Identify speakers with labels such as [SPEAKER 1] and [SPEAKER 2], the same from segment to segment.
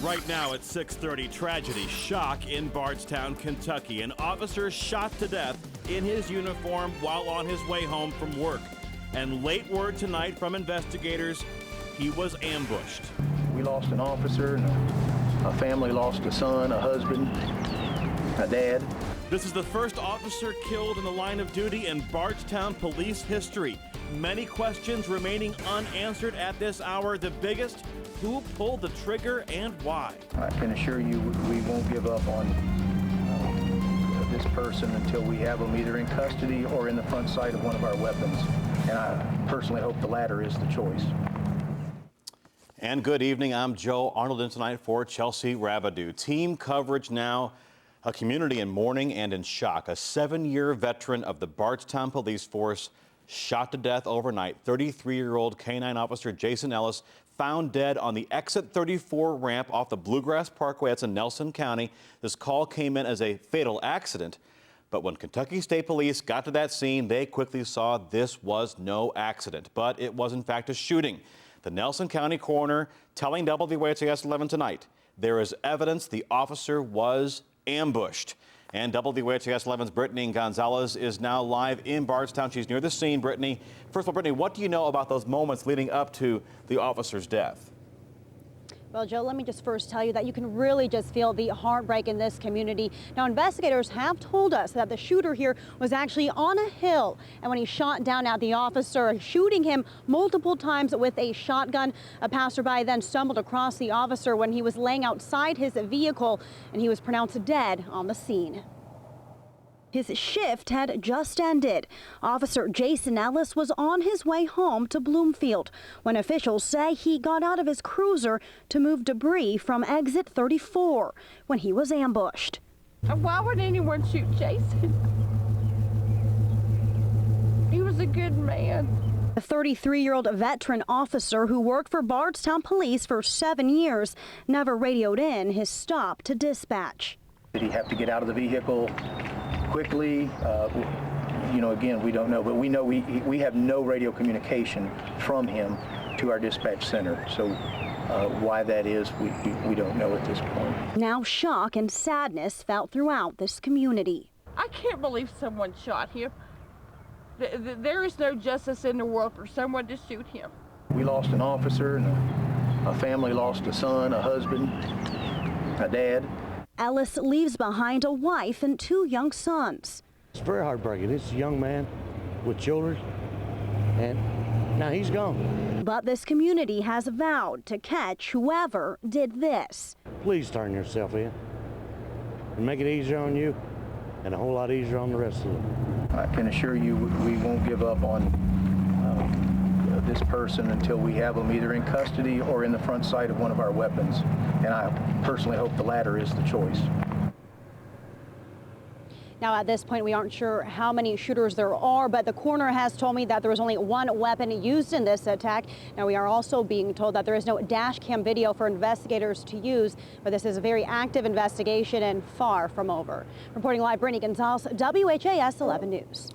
[SPEAKER 1] Right now at 6:30, tragedy, shock in Bardstown, Kentucky. An officer shot to death in his uniform while on his way home from work. And late word tonight from investigators, he was ambushed.
[SPEAKER 2] We lost an officer, and a family lost a son, a husband, a dad.
[SPEAKER 1] This is the first officer killed in the line of duty in Bardstown police history. Many questions remaining unanswered at this hour. The biggest, who pulled the trigger and why?
[SPEAKER 2] I can assure you we won't give up on this person until we have them either in custody or in the front sight of one of our weapons. And I personally hope the latter is the choice.
[SPEAKER 1] And good evening, I'm Joe Arnold in tonight for Chelsea Rabidou. Team coverage now, a community in mourning and in shock. A 7-year veteran of the Bardstown Police Force shot to death overnight. 33-year-old K-9 officer Jason Ellis found dead on the exit 34 ramp off the Bluegrass Parkway. That's in Nelson County. This call came in as a fatal accident. But when Kentucky State Police got to that scene, they quickly saw this was no accident, but it was in fact a shooting. The Nelson County coroner telling WHAS 11 tonight, there is evidence the officer was ambushed. And WHAS 11's Brittany Gonzalez is now live in Bardstown. She's near the scene. Brittany, first of all, Brittany, what do you know about those moments leading up to the officer's death?
[SPEAKER 3] Well, Joe, let me just first tell you that you can really just feel the heartbreak in this community. Now, investigators have told us that the shooter here was actually on a hill, and when he shot down at the officer, shooting him multiple times with a shotgun, a passerby then stumbled across the officer when he was laying outside his vehicle, and he was pronounced dead on the scene. His shift had just ended. Officer Jason Ellis was on his way home to Bloomfield when officials say he got out of his cruiser to move debris from exit 34 when he was ambushed.
[SPEAKER 4] Why would anyone shoot Jason? He was a good man.
[SPEAKER 3] A 33-year-old veteran officer who worked for Bardstown Police for 7 years never radioed in his stop to dispatch.
[SPEAKER 2] Did he have to get out of the vehicle quickly? Again, we don't know, but we know we have no radio communication from him to our dispatch center. So why that is, we don't know at this point.
[SPEAKER 3] Now shock and sadness felt throughout this community.
[SPEAKER 4] I can't believe someone shot him. There is no justice in the world for someone to shoot him.
[SPEAKER 2] We lost an officer, and a family lost a son, a husband, a dad.
[SPEAKER 3] Ellis leaves behind a wife and 2 young sons.
[SPEAKER 5] It's very heartbreaking. It's a young man with children, and now he's gone.
[SPEAKER 3] But this community has vowed to catch whoever did this.
[SPEAKER 5] Please turn yourself in and make it easier on you and a whole lot easier on the rest of them.
[SPEAKER 2] I can assure you we won't give up on this person until we have them either in custody or in the front sight of one of our weapons. And I personally hope the latter is the choice.
[SPEAKER 3] Now, at this point, we aren't sure how many shooters there are, but the coroner has told me that there was only 1 weapon used in this attack. Now, we are also being told that there is no dash cam video for investigators to use, but this is a very active investigation and far from over. Reporting live, Brittany Gonzalez, WHAS 11 News.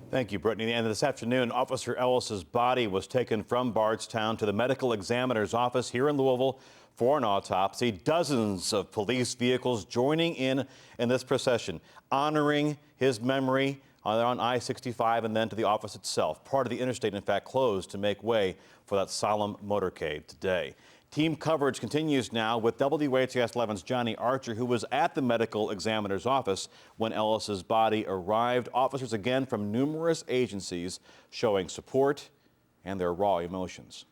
[SPEAKER 1] Thank you, Brittany. And this afternoon, Officer Ellis's body was taken from Bardstown to the medical examiner's office here in Louisville for an autopsy. Dozens of police vehicles joining in this procession, honoring his memory on I-65 and then to the office itself. Part of the interstate, in fact, closed to make way for that solemn motorcade today. Team coverage continues now with WHAS 11's Johnny Archer, who was at the medical examiner's office when Ellis's body arrived. Officers again from numerous agencies showing support and their raw emotions.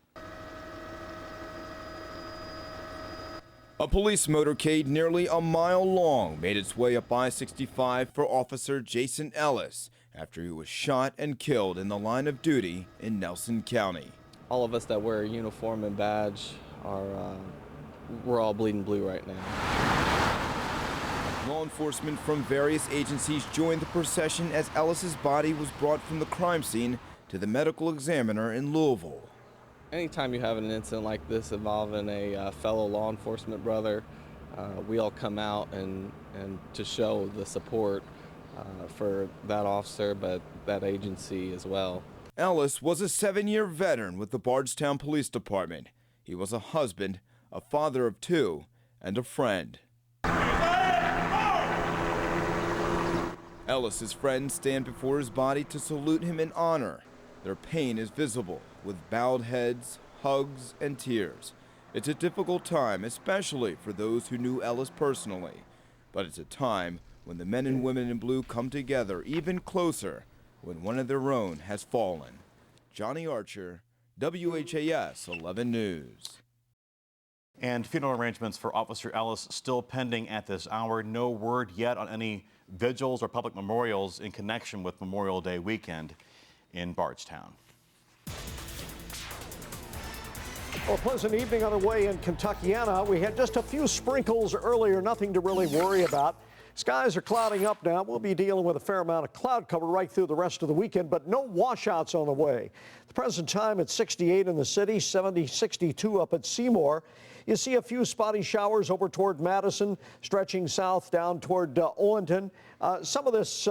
[SPEAKER 6] A police motorcade nearly a mile long made its way up I-65 for Officer Jason Ellis after he was shot and killed in the line of duty in Nelson County.
[SPEAKER 7] All of us that wear a uniform and badge we're all bleeding blue right now.
[SPEAKER 6] Law enforcement from various agencies joined the procession as Ellis's body was brought from the crime scene to the medical examiner in Louisville.
[SPEAKER 7] Anytime you have an incident like this involving a fellow law enforcement brother, we all come out and to show the support for that officer, but that agency as well.
[SPEAKER 6] Ellis was a 7-year veteran with the Bardstown Police Department. He was a husband, a father of 2, and a friend. Ellis's friends stand before his body to salute him in honor. Their pain is visible, with bowed heads, hugs, and tears. It's a difficult time, especially for those who knew Ellis personally. But it's a time when the men and women in blue come together even closer when one of their own has fallen. Johnny Archer, WHAS 11 News.
[SPEAKER 1] And funeral arrangements for Officer Ellis still pending at this hour. No word yet on any vigils or public memorials in connection with Memorial Day weekend in Bardstown.
[SPEAKER 8] Well, a pleasant evening on our way in Kentuckiana. We had just a few sprinkles earlier, nothing to really worry about. Skies are clouding up now. We'll be dealing with a fair amount of cloud cover right through the rest of the weekend, but no washouts on the way. The present time at 68 in the city, 62 up at Seymour. You see a few spotty showers over toward Madison, stretching south down toward Owenston. Some of this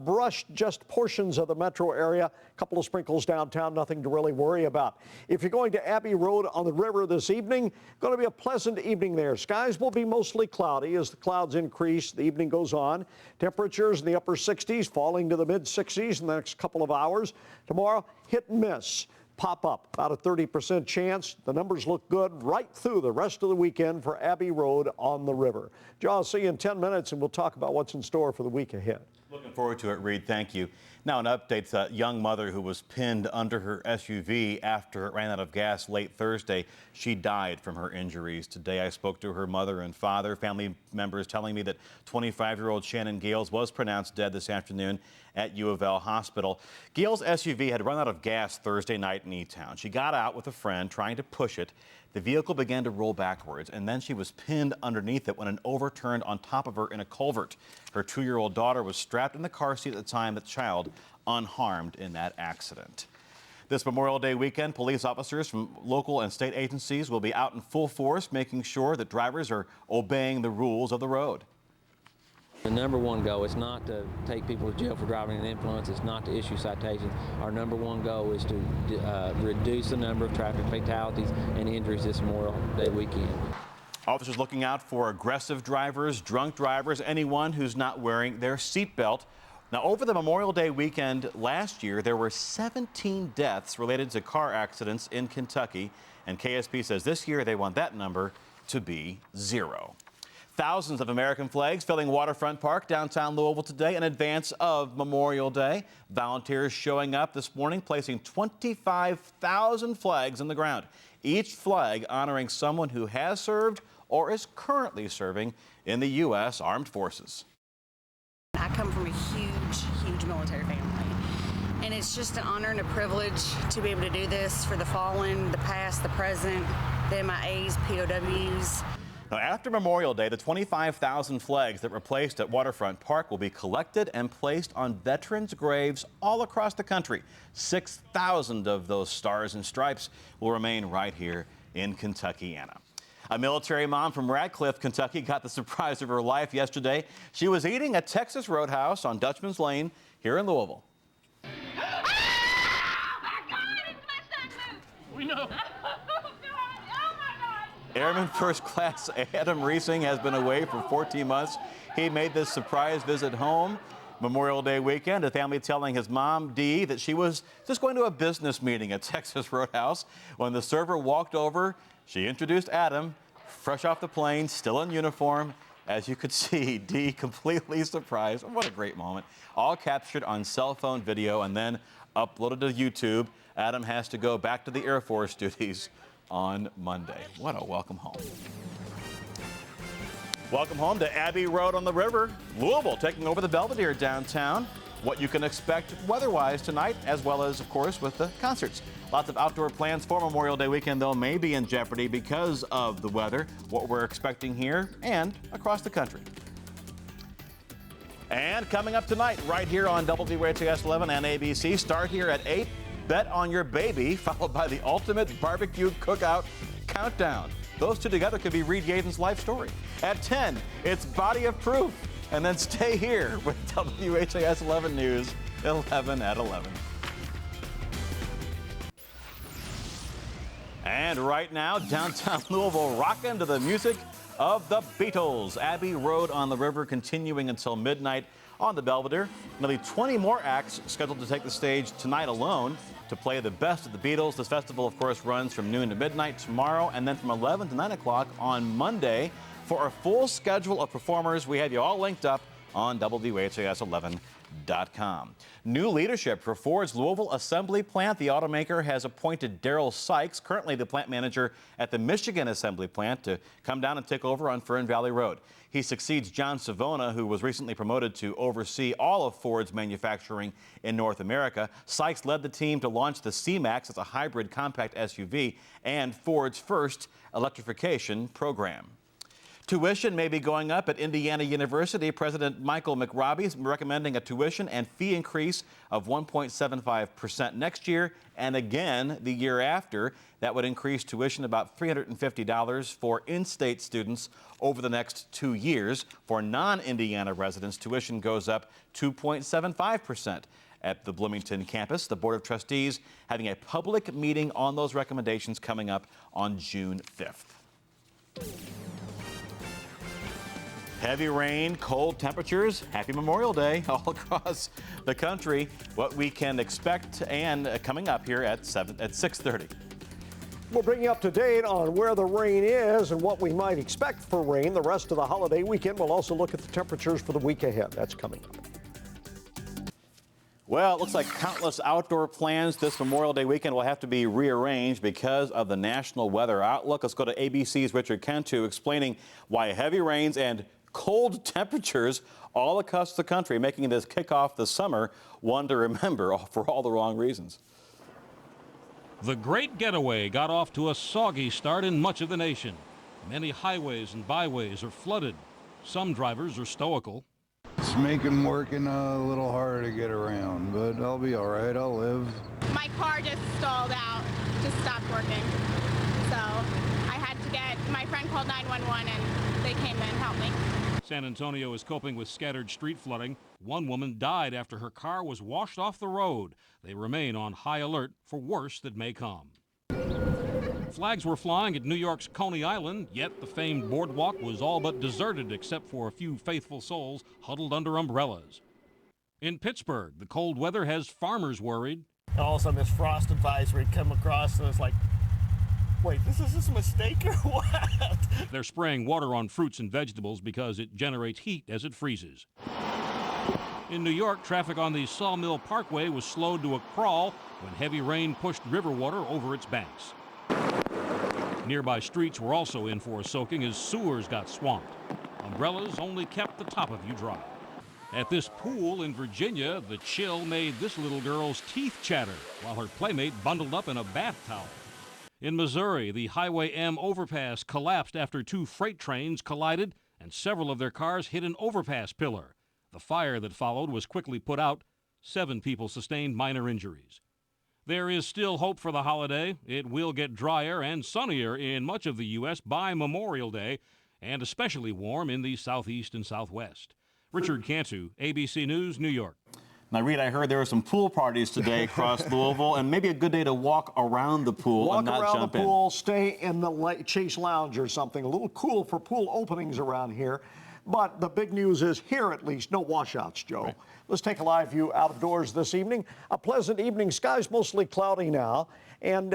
[SPEAKER 8] brushed just portions of the metro area. A couple of sprinkles downtown, nothing to really worry about. If you're going to Abbey Road on the river this evening, going to be a pleasant evening there. Skies will be mostly cloudy as the clouds increase. The evening goes on. Temperatures in the upper 60s, falling to the mid 60s in the next couple of hours. Tomorrow, hit and miss. Pop up, about a 30% chance. The numbers look good right through the rest of the weekend for Abbey Road on the river. Joe, I'll see you in 10 minutes, and we'll talk about what's in store for the week ahead.
[SPEAKER 1] Looking forward to it, Reed. Thank you. Now, an update. The young mother who was pinned under her SUV after it ran out of gas late Thursday. She died from her injuries. Today, I spoke to her mother and father. Family members telling me that 25-year-old Shannon Gales was pronounced dead this afternoon at U of L Hospital. Gales' SUV had run out of gas Thursday night in E-Town. She got out with a friend trying to push it. The vehicle began to roll backwards, and then she was pinned underneath it when it overturned on top of her in a culvert. Her 2-year-old daughter was strapped in the car seat at the time, the child unharmed in that accident. This Memorial Day weekend, police officers from local and state agencies will be out in full force, making sure that drivers are obeying the rules of the road.
[SPEAKER 9] The number one goal is not to take people to jail for driving under influence. It's not to issue citations. Our number one goal is to reduce the number of traffic fatalities and injuries this Memorial Day weekend.
[SPEAKER 1] Officers looking out for aggressive drivers, drunk drivers, anyone who's not wearing their seatbelt. Now, over the Memorial Day weekend last year, there were 17 deaths related to car accidents in Kentucky, and KSP says this year they want that number to be 0. Thousands of American flags filling Waterfront Park downtown Louisville today in advance of Memorial Day. Volunteers showing up this morning, placing 25,000 flags in the ground. Each flag honoring someone who has served or is currently serving in the U.S. Armed Forces.
[SPEAKER 10] I come from a huge military family, and it's just an honor and a privilege to be able to do this for the fallen, the past, the present, the MIAs, POWs.
[SPEAKER 1] Now, after Memorial Day, the 25,000 flags that were placed at Waterfront Park will be collected and placed on veterans' graves all across the country. 6,000 of those stars and stripes will remain right here in Kentuckiana. A military mom from Radcliffe, Kentucky, got the surprise of her life yesterday. She was eating at Texas Roadhouse on Dutchman's Lane here in Louisville.
[SPEAKER 4] We know.
[SPEAKER 1] Airman First Class Adam Reesing has been away for 14 months. He made this surprise visit home Memorial Day weekend. The family telling his mom, Dee, that she was just going to a business meeting at Texas Roadhouse. When the server walked over, she introduced Adam, fresh off the plane, still in uniform. As you could see, Dee completely surprised. What a great moment. All captured on cell phone video and then uploaded to YouTube. Adam has to go back to the Air Force duties on Monday. What a welcome home. Welcome home to Abbey Road on the river. Louisville taking over the Belvedere downtown. What you can expect weather-wise tonight, as well as, of course, with the concerts. Lots of outdoor plans for Memorial Day weekend, though, may be in jeopardy because of the weather. What we're expecting here and across the country. And coming up tonight, right here on WHAS 11 and ABC, start here at 8. Bet on Your Baby, followed by the ultimate barbecue cookout countdown. Those two together could be Reed Gazen's life story. At 10, it's Body of Proof. And then stay here with WHAS 11 News, 11 at 11. And right now, downtown Louisville rocking to the music of the Beatles. Abbey Road on the River continuing until midnight on the Belvedere. Nearly 20 more acts scheduled to take the stage tonight alone to play the best of the Beatles. This festival, of course, runs from noon to midnight tomorrow and then from 11 to 9 o'clock on Monday. For a full schedule of performers, we have you all linked up on WHAS11.com. New leadership for Ford's Louisville assembly plant. The automaker has appointed Daryl Sykes, currently the plant manager at the Michigan assembly plant, to come down and take over on Fern Valley Road. He succeeds John Savona, who was recently promoted to oversee all of Ford's manufacturing in North America. Sykes led the team to launch the C-Max. It's a hybrid compact SUV and Ford's first electrification program. Tuition may be going up at Indiana University. President Michael McRobbie is recommending a tuition and fee increase of 1.75% next year and again the year after. That would increase tuition about $350 for in-state students over the next 2 years. For non-Indiana residents, tuition goes up 2.75%. At the Bloomington campus, the Board of Trustees having a public meeting on those recommendations coming up on June 5th. Heavy rain, cold temperatures. Happy Memorial Day all across the country. What we can expect and coming up here at 6:30.
[SPEAKER 8] We'll bring you up to date on where the rain is and what we might expect for rain the rest of the holiday weekend. We'll also look at the temperatures for the week ahead. That's coming up.
[SPEAKER 1] Well, it looks like countless outdoor plans this Memorial Day weekend will have to be rearranged because of the National Weather Outlook. Let's go to ABC's Richard Cantu explaining why heavy rains and cold temperatures all across the country, making this kickoff the summer one to remember for all the wrong reasons.
[SPEAKER 11] The Great Getaway got off to a soggy start in much of the nation. Many highways and byways are flooded. Some drivers are stoical.
[SPEAKER 12] It's making working a little harder to get around, but I'll be all right. I'll live.
[SPEAKER 13] My car just stalled out, just stopped working. So I had to my friend called 911 and they came in and helped me.
[SPEAKER 11] San Antonio is coping with scattered street flooding. One woman died after her car was washed off the road. They remain on high alert for worse that may come. Flags were flying at New York's Coney Island, yet the famed boardwalk was all but deserted except for a few faithful souls huddled under umbrellas. In Pittsburgh, the cold weather has farmers worried.
[SPEAKER 14] All of a sudden this frost advisory come across and it's like, wait, is this a mistake or what?
[SPEAKER 11] They're spraying water on fruits and vegetables because it generates heat as it freezes. In New York, traffic on the Sawmill Parkway was slowed to a crawl when heavy rain pushed river water over its banks. Nearby streets were also in for a soaking as sewers got swamped. Umbrellas only kept the top of you dry. At this pool in Virginia, the chill made this little girl's teeth chatter while her playmate bundled up in a bath towel. In Missouri, the Highway M overpass collapsed after two freight trains collided and several of their cars hit an overpass pillar. The fire that followed was quickly put out. 7 people sustained minor injuries. There is still hope for the holiday. It will get drier and sunnier in much of the U.S. by Memorial Day, and especially warm in the southeast and southwest. Richard Cantu, ABC News, New York.
[SPEAKER 1] Now, Reed, I heard there were some pool parties today across Louisville, and maybe a good day to walk around the pool and not jump in.
[SPEAKER 8] Walk around the pool, stay in the Chase Lounge or something. A little cool for pool openings around here. But the big news is here, at least, no washouts, Joe. Right. Let's take a live view out of doors this evening. A pleasant evening. Skies mostly cloudy now, and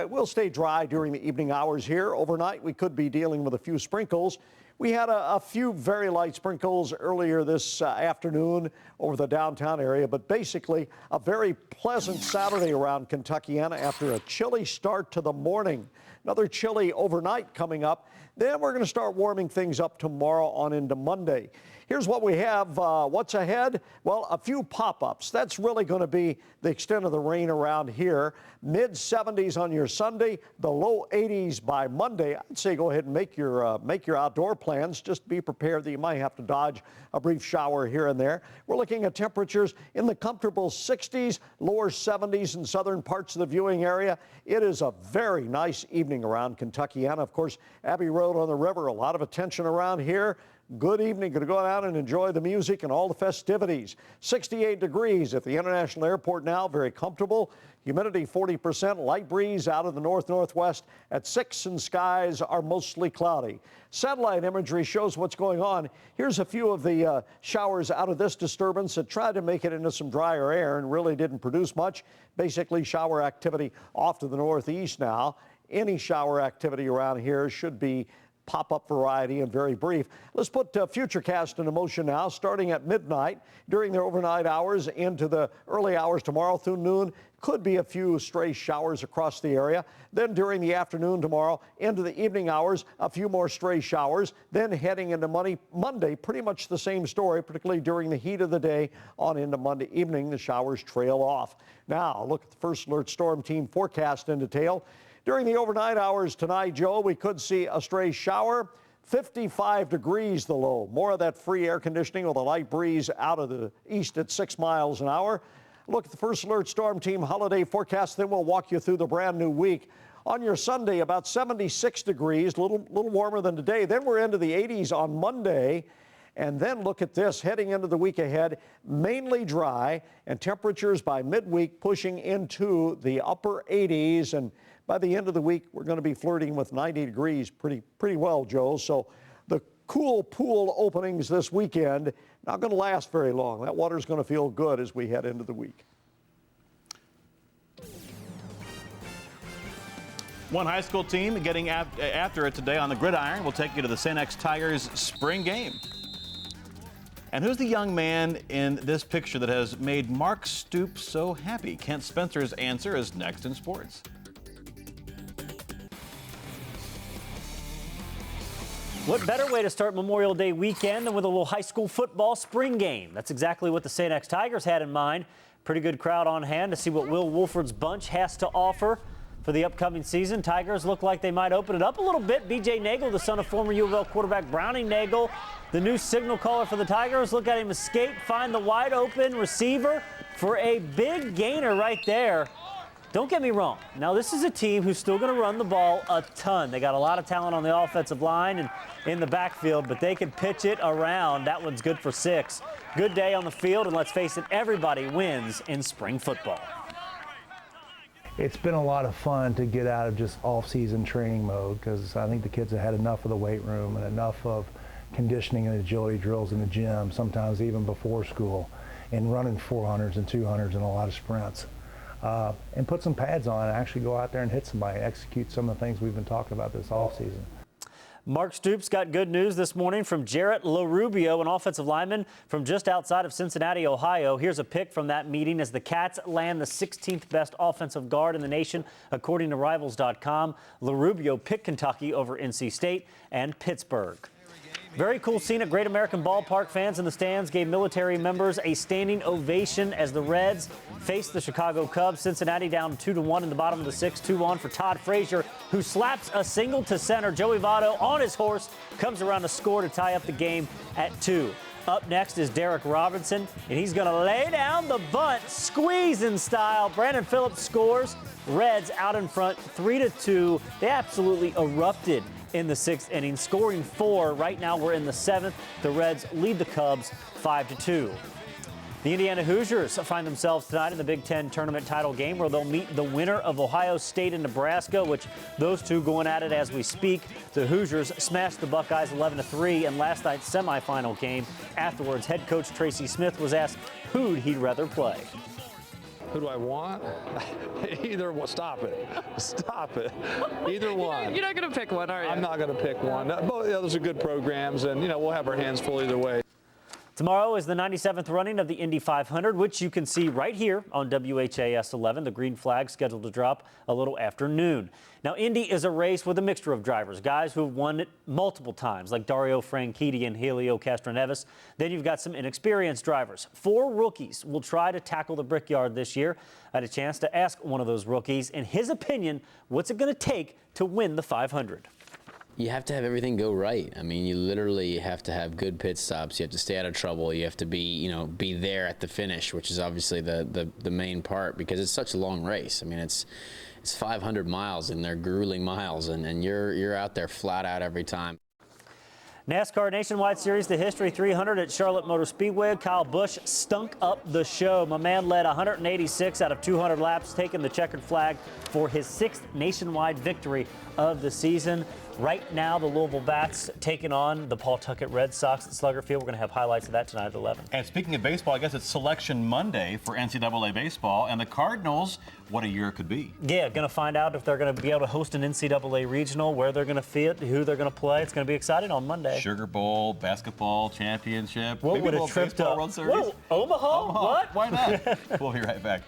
[SPEAKER 8] we'll stay dry during the evening hours here. Overnight, we could be dealing with a few sprinkles. We had a few very light sprinkles earlier this afternoon over the downtown area, but basically a very pleasant Saturday around Kentuckiana after a chilly start to the morning. Another chilly overnight coming up. Then we're going to start warming things up tomorrow on into Monday. Here's what we have. What's ahead? Well, a few pop-ups. That's really going to be the extent of the rain around here. Mid-70s on your Sunday, the low 80s by Monday. I'd say go ahead and make your outdoor plans. Just be prepared that you might have to dodge a brief shower here and there. We're looking at temperatures in the comfortable 60s, lower 70s in southern parts of the viewing area. It is a very nice evening around Kentuckiana. Of course, Abbey Road on the river, a lot of attention around here. good evening. Going to go out and enjoy the music and all the festivities. 68 degrees at the International Airport now, very comfortable. Humidity 40%, light breeze out of the north-northwest at 6, and skies are mostly cloudy. Satellite imagery shows what's going on. Here's a few of the showers out of this disturbance that tried to make it into some drier air and really didn't produce much. Basically, shower activity off to the northeast now. Any shower activity around here should be pop-up variety and very brief. Let's put Futurecast into motion now, starting at midnight during the overnight hours into the early hours tomorrow through noon. Could be a few stray showers across the area. Then during the afternoon tomorrow into the evening hours, a few more stray showers. Then heading into Monday, pretty much the same story, particularly during the heat of the day on into Monday evening. The showers trail off. Now, look at the First Alert Storm Team forecast in detail. During the overnight hours tonight, Joe, we could see a stray shower. 55 degrees the low. More of that free air conditioning with a light breeze out of the east at 6 miles an hour. Look at the First Alert Storm Team holiday forecast, then we'll walk you through the brand new week. On your Sunday, about 76 degrees, a little warmer than today. Then we're into the 80s on Monday. And then look at this, heading into the week ahead, mainly dry, and temperatures by midweek pushing into the upper 80s. And by the end of the week, we're going to be flirting with 90 degrees pretty well, Joe. So the cool pool openings this weekend not going to last very long. That water's going to feel good as we head into the week.
[SPEAKER 1] One high school team getting after it today on the gridiron. We'll take you to the St. X Tigers spring game. And who's the young man in this picture that has made Mark Stoops so happy? Kent Spencer's answer is next in sports.
[SPEAKER 15] What better way to start Memorial Day weekend than with a little high school football spring game? That's exactly what the St. X Tigers had in mind. Pretty good crowd on hand to see what Will Wolford's bunch has to offer for the upcoming season. Tigers look like they might open it up a little bit. B.J. Nagel, the son of former U of L quarterback Browning Nagel, the new signal caller for the Tigers. Look at him escape, find the wide open receiver for a big gainer right there. Don't get me wrong. Now, this is a team who's still going to run the ball a ton. They got a lot of talent on the offensive line and in the backfield, but they can pitch it around. That one's good for 6. Good day on the field, and let's face it, everybody wins in spring football.
[SPEAKER 16] It's been a lot of fun to get out of just off-season training mode, because I think the kids have had enough of the weight room and enough of conditioning and agility drills in the gym, sometimes even before school, and running 400s and 200s and a lot of sprints. And put some pads on and actually go out there and hit somebody, execute some of the things we've been talking about this offseason.
[SPEAKER 15] Mark Stoops got good news this morning from Jarrett LaRubio, an offensive lineman from just outside of Cincinnati, Ohio. Here's a pic from that meeting as the Cats land the 16th best offensive guard in the nation, according to Rivals.com. LaRubio picked Kentucky over NC State and Pittsburgh. Very cool scene at Great American Ballpark. Fans in the stands gave military members a standing ovation as the Reds faced the Chicago Cubs. Cincinnati down 2-1 in the bottom of the 6th. 2-1 for Todd Frazier, who slaps a single to center. Joey Votto on his horse comes around to score to tie up the game at 2. Up next is Derek Robinson, and he's going to lay down the bunt, squeezing style. Brandon Phillips scores. Reds out in front, 3-2. They absolutely erupted in the 6th inning, scoring 4. Right now we're in the 7th. The Reds lead the Cubs 5-2. The Indiana Hoosiers find themselves tonight in the Big Ten tournament title game, where they'll meet the winner of Ohio State and Nebraska, which those two going at it as we speak. The Hoosiers smashed the Buckeyes 11-3 in last night's semifinal game. Afterwards, head coach Tracy Smith was asked who'd he'd rather play.
[SPEAKER 17] Who do I want? Either one. Stop it. Stop it. Either one.
[SPEAKER 18] You're not going to pick one, are you?
[SPEAKER 17] I'm not going to pick one. Both those are good programs, and we'll have our hands full either way.
[SPEAKER 15] Tomorrow is the 97th running of the Indy 500, which you can see right here on WHAS 11. The green flag scheduled to drop a little after noon. Now, Indy is a race with a mixture of drivers, guys who have won it multiple times, like Dario Franchitti and Helio Castroneves. Then you've got some inexperienced drivers. 4 rookies will try to tackle the Brickyard this year. I had a chance to ask one of those rookies, in his opinion, what's it going to take to win the 500?
[SPEAKER 19] You have to have everything go right. I mean, you literally have to have good pit stops. You have to stay out of trouble. You have to be, be there at the finish, which is obviously the main part, because it's such a long race. I mean, it's 500 miles, and they're grueling miles, and you're out there flat out every time.
[SPEAKER 15] NASCAR Nationwide Series, the History 300 at Charlotte Motor Speedway. Kyle Busch stunk up the show. My man led 186 out of 200 laps, taking the checkered flag for his 6th nationwide victory of the season. Right now, the Louisville Bats taking on the Pawtucket Red Sox at Slugger Field. We're going to have highlights of that tonight at 11.
[SPEAKER 1] And speaking of baseball, I guess it's Selection Monday for NCAA baseball, and the Cardinals, what a year it could be.
[SPEAKER 15] Yeah, going to find out if they're going to be able to host an NCAA regional, where they're going to fit, who they're going to play. It's going to be exciting on Monday.
[SPEAKER 1] Sugar Bowl, basketball championship.
[SPEAKER 15] What
[SPEAKER 1] maybe
[SPEAKER 15] would
[SPEAKER 1] a
[SPEAKER 15] a
[SPEAKER 1] little
[SPEAKER 15] trip
[SPEAKER 1] baseball
[SPEAKER 15] to
[SPEAKER 1] World Series.
[SPEAKER 15] Whoa, Omaha? What?
[SPEAKER 1] Why not? We'll be right back.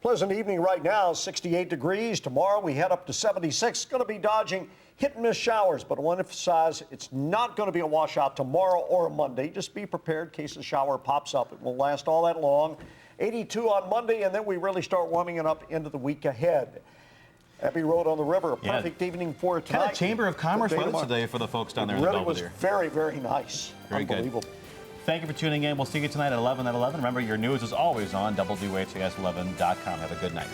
[SPEAKER 8] Pleasant evening right now, 68 degrees. Tomorrow we head up to 76. Going to be dodging hit and miss showers, but I want to emphasize it's not going to be a washout tomorrow or Monday. Just be prepared in case the shower pops up. It won't last all that long. 82 on Monday, and then we really start warming it up into the week ahead. Abbey Road on the river, a perfect evening for tonight.
[SPEAKER 1] Kind of Chamber of Commerce weather today for the folks down there in the Belvedere.
[SPEAKER 8] It really was very, very nice.
[SPEAKER 1] Very
[SPEAKER 8] Unbelievable.
[SPEAKER 1] good. Thank you for tuning in. We'll see you tonight at 11 at 11. Remember, your news is always on WHAS11.com. Have a good night.